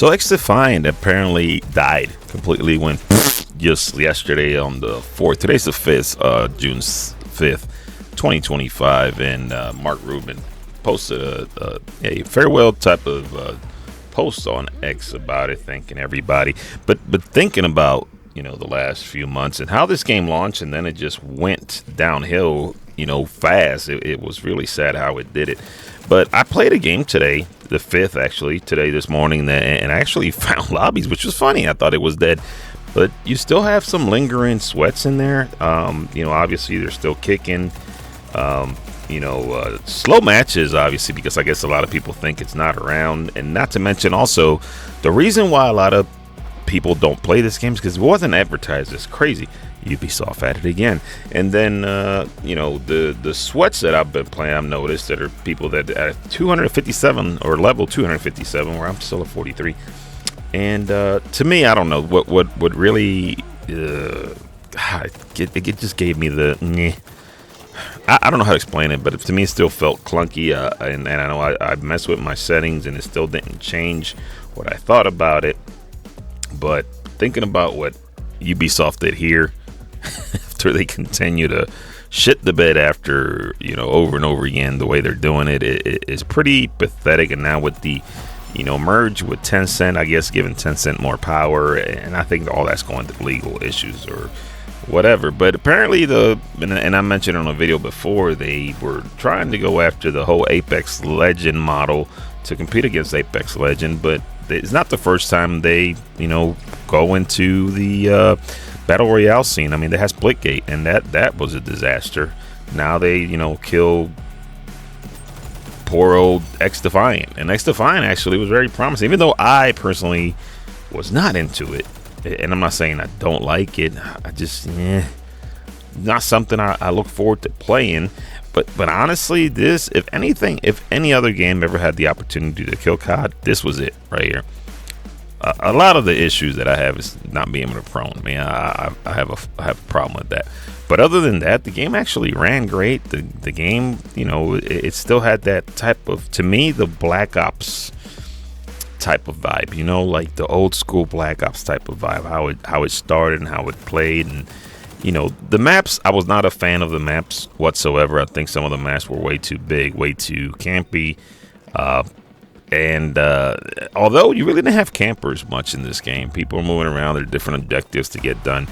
So XDefiant apparently died completely when just yesterday on the 4th. Today's the 5th, June 5th, 2025, and Mark Rubin posted a farewell type of post on X about it, thanking everybody, but thinking about the last few months and how this game launched, and then it just went downhill fast. It was really sad how it did it. But I played a game today, the 5th actually, this morning, and I actually found lobbies, which was funny. I thought it was dead, but you still have some lingering sweats in there. Obviously they're still kicking. Slow matches, obviously, because I guess a lot of people think it's not around, and not to mention also the reason why a lot of people don't play this game is because it wasn't advertised. It's crazy. Ubisoft at it again. And then the sweats that I've been playing, I've noticed that are people that at 257 or level 257, where I'm still at 43. And to me, I don't know what really it just gave me the meh. I don't know how to explain it, but to me it still felt clunky, and I know I messed with my settings and it still didn't change what I thought about it. But thinking about what Ubisoft did here, after they continue to shit the bed after over and over again, the way they're doing it is pretty pathetic. And now with the merge with Tencent, I guess giving Tencent more power, and I think all that's going to legal issues or whatever. But apparently and I mentioned on a video before, they were trying to go after the whole Apex Legend model to compete against Apex Legend, but it's not the first time they go into the battle royale scene. I mean, they had Splitgate, and that was a disaster. Now they kill poor old XDefiant, and XDefiant actually was very promising, even though I personally was not into it. And I'm not saying I don't like it. I just not something I look forward to playing. But honestly, this, if any other game ever had the opportunity to kill COD, this was it right here. A lot of the issues that I have is not being able to prone. I mean, I have a problem with that. But other than that, the game actually ran great. The game, it still had that type of, to me, the Black Ops type of vibe. Like the old school Black Ops type of vibe. How it started and how it played, and the maps, I was not a fan of the maps whatsoever. I think some of the maps were way too big, way too campy. And although you really didn't have campers much in this game, people are moving around, there are different objectives to get done.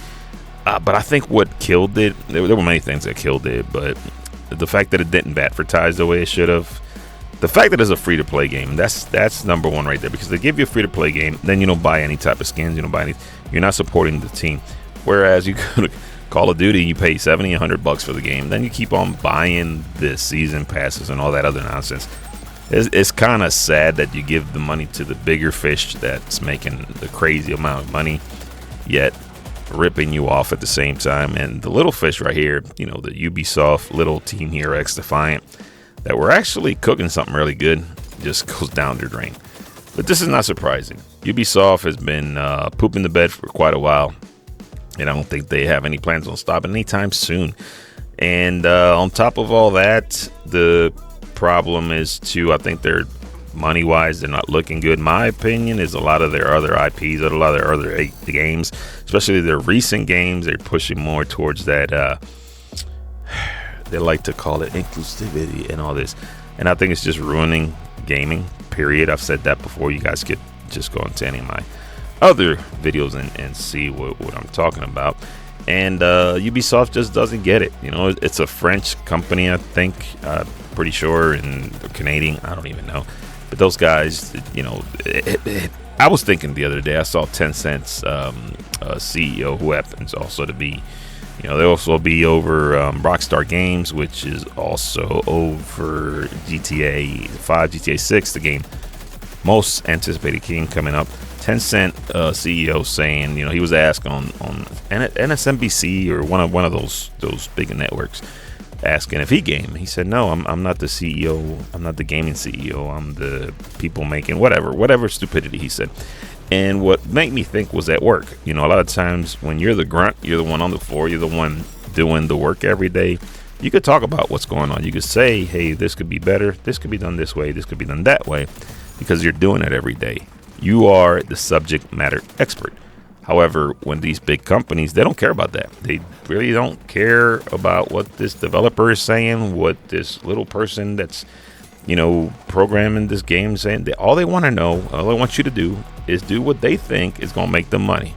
But I think what killed it, there were many things that killed it, but the fact that it didn't advertise the way it should have, the fact that it's a free-to-play game, that's number one right there, because they give you a free-to-play game, then you don't buy any type of skins, you don't buy any, you're not supporting the team. Whereas you could Call of Duty, you pay $70, $100 for the game, then you keep on buying the season passes and all that other nonsense. It's kind of sad that you give the money to the bigger fish that's making the crazy amount of money, yet ripping you off at the same time. And the little fish right here, the Ubisoft little team here, XDefiant, that were actually cooking something really good, just goes down the drain. But this is not surprising. Ubisoft has been pooping the bed for quite a while, and I don't think they have any plans on stopping anytime soon. And on top of all that, the problem is too, I think they're money-wise, they're not looking good. My opinion is a lot of their other IPs, a lot of their other games, especially their recent games, they're pushing more towards that, they like to call it inclusivity and all this. And I think it's just ruining gaming, period. I've said that before. You guys could just go into any of my other videos and see what I'm talking about. And Ubisoft just doesn't get it. It's a French company, I think, pretty sure, and they're Canadian, I don't even know. But those guys, I was thinking the other day, I saw Tencent's CEO, who happens also to be, they also be over Rockstar Games, which is also over GTA 5, GTA 6, the game, most anticipated game coming up. Tencent CEO saying, he was asked on NSNBC or one of those big networks, asking if he game. He said, no, I'm not the CEO. I'm not the gaming CEO. I'm the people making whatever stupidity he said. And what made me think was at work. A lot of times when you're the grunt, you're the one on the floor, you're the one doing the work every day, you could talk about what's going on. You could say, hey, this could be better. This could be done this way. This could be done that way, because you're doing it every day. You are the subject matter expert. However, when these big companies, they don't care about that. They really don't care about what this developer is saying, what this little person that's, programming this game is saying. All they want to know, all they want you to do is do what they think is going to make them money.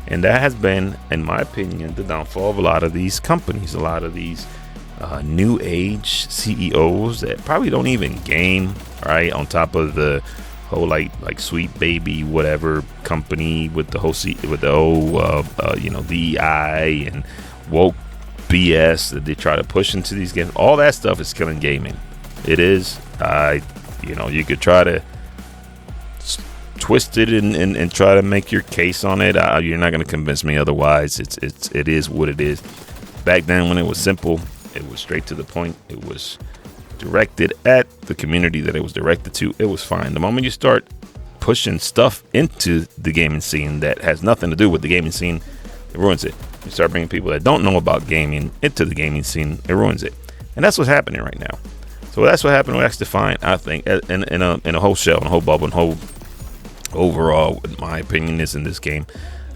And that has been, in my opinion, the downfall of a lot of these companies, a lot of these new age CEOs that probably don't even game, right? On top of the whole like Sweet Baby whatever company with the whole DEI and woke BS that they try to push into these games. All that stuff is killing gaming. It is. You could try to twist it and try to make your case on it. You're not going to convince me otherwise. It is what it is. Back then when it was simple, it was straight to the point. It was directed at the community that it was directed to. It was fine. The moment you start pushing stuff into the gaming scene that has nothing to do with the gaming scene, it ruins it. You start bringing people that don't know about gaming into the gaming scene, it ruins it. And that's what's happening right now. So that's what happened with XDefiant, I think, in a whole shell, in a whole bubble, and whole overall, in my opinion, is in this game.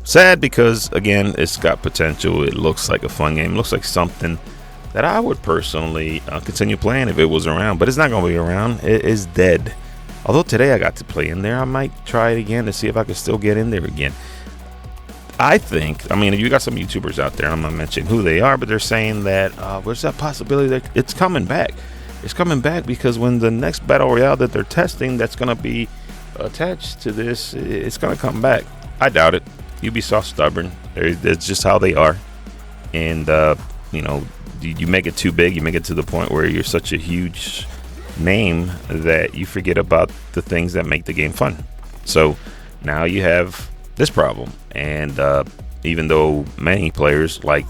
Sad because, again, it's got potential. It looks like a fun game. It looks like something that I would personally continue playing if it was around, but it's not going to be around. It is dead. Although today I got to play in there, I might try it again to see if I can still get in there again. If you got some YouTubers out there, I'm not mentioning who they are, but they're saying that there's that possibility that it's coming back. It's coming back because when the next Battle Royale that they're testing that's going to be attached to this, it's going to come back. I doubt it. Ubisoft's stubborn. That's just how they are. And, you make it too big, you make it to the point where you're such a huge name that you forget about the things that make the game fun. So now you have this problem. And even though many players like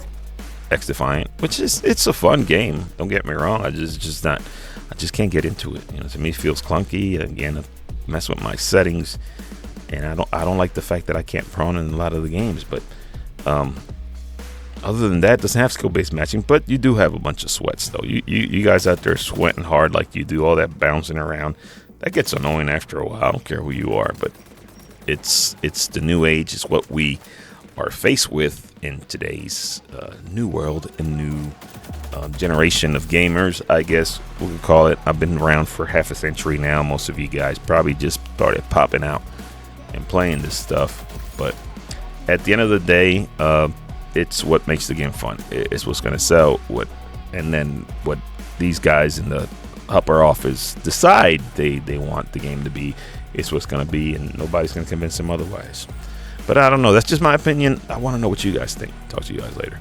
XDefiant, it's a fun game, don't get me wrong, I just can't get into it. To me it feels clunky. Again, I mess with my settings, and I don't like the fact that I can't prawn in a lot of the games. But other than that, it doesn't have skill-based matching, but you do have a bunch of sweats, though. You guys out there sweating hard like you do, all that bouncing around. That gets annoying after a while. I don't care who you are, but it's the new age. It's what we are faced with in today's new world and new generation of gamers, I guess we could call it. I've been around for half a century now. Most of you guys probably just started popping out and playing this stuff. But at the end of the day, it's what makes the game fun. It's what's going to sell. And then what these guys in the upper office decide they want the game to be, it's what's going to be, and nobody's going to convince them otherwise. But I don't know. That's just my opinion. I want to know what you guys think. Talk to you guys later.